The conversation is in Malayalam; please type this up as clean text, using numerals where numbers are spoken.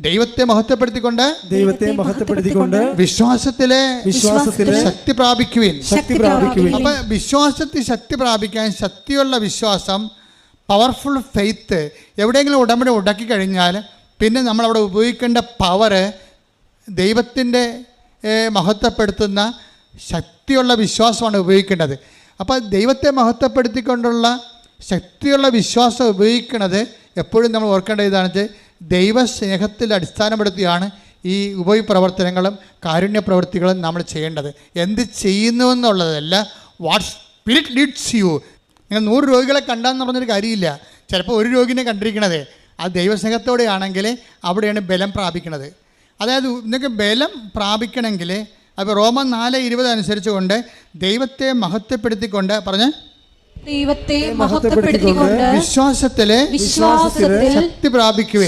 ദൈവത്തെ മഹത്വപ്പെടുത്തിക്കൊണ്ട് വിശ്വാസത്തിലെ ശക്തി പ്രാപിക്കുവിൻ. അപ്പൊ വിശ്വാസത്തിൽ ശക്തി പ്രാപിക്കാൻ, ശക്തിയുള്ള വിശ്വാസം, പവർഫുൾ ഫെയ്ത്ത്, എവിടെയെങ്കിലും ഉടമ്പടി ഉണ്ടാക്കി കഴിഞ്ഞാൽ പിന്നെ നമ്മളവിടെ ഉപയോഗിക്കേണ്ട പവറ് ദൈവത്തിൻ്റെ മഹത്വപ്പെടുത്തുന്ന ശക്തിയുള്ള വിശ്വാസമാണ് ഉപയോഗിക്കേണ്ടത്. അപ്പോൾ ദൈവത്തെ മഹത്വപ്പെടുത്തിക്കൊണ്ടുള്ള ശക്തിയുള്ള വിശ്വാസം ഉപയോഗിക്കുന്നത് എപ്പോഴും നമ്മൾ ഓർക്കേണ്ട ഇതാണ്, ദൈവസ്നേഹത്തിൽ അടിസ്ഥാനപ്പെടുത്തിയാണ് ഈ ഉപപ്രവർത്തനങ്ങളും കാരുണ്യ പ്രവൃത്തികളും നമ്മൾ ചെയ്യേണ്ടത്. എന്ത് ചെയ്യുന്നു എന്നുള്ളതല്ല, വാട്ട് സ്പിരിറ്റ് ലീഡ്സ് യു. നിങ്ങൾ 100 രോഗികളെ കണ്ടാന്ന് പറഞ്ഞൊരു കാര്യമില്ല. ചിലപ്പോൾ ഒരു രോഗിനെ കണ്ടിരിക്കണത് ആ ദൈവസ്നേഹത്തോടെയാണെങ്കിൽ അവിടെയാണ് ബലം പ്രാപിക്കണത്. അതായത് നിങ്ങൾക്ക് ബലം പ്രാപിക്കണമെങ്കിൽ അപ്പോൾ റോമൻ 4:20 അനുസരിച്ച് കൊണ്ട് ദൈവത്തെ മഹത്വപ്പെടുത്തിക്കൊണ്ട് പറഞ്ഞ് വിശ്വാസത്തിലെ ശക്തി പ്രാപിക്കുവേ.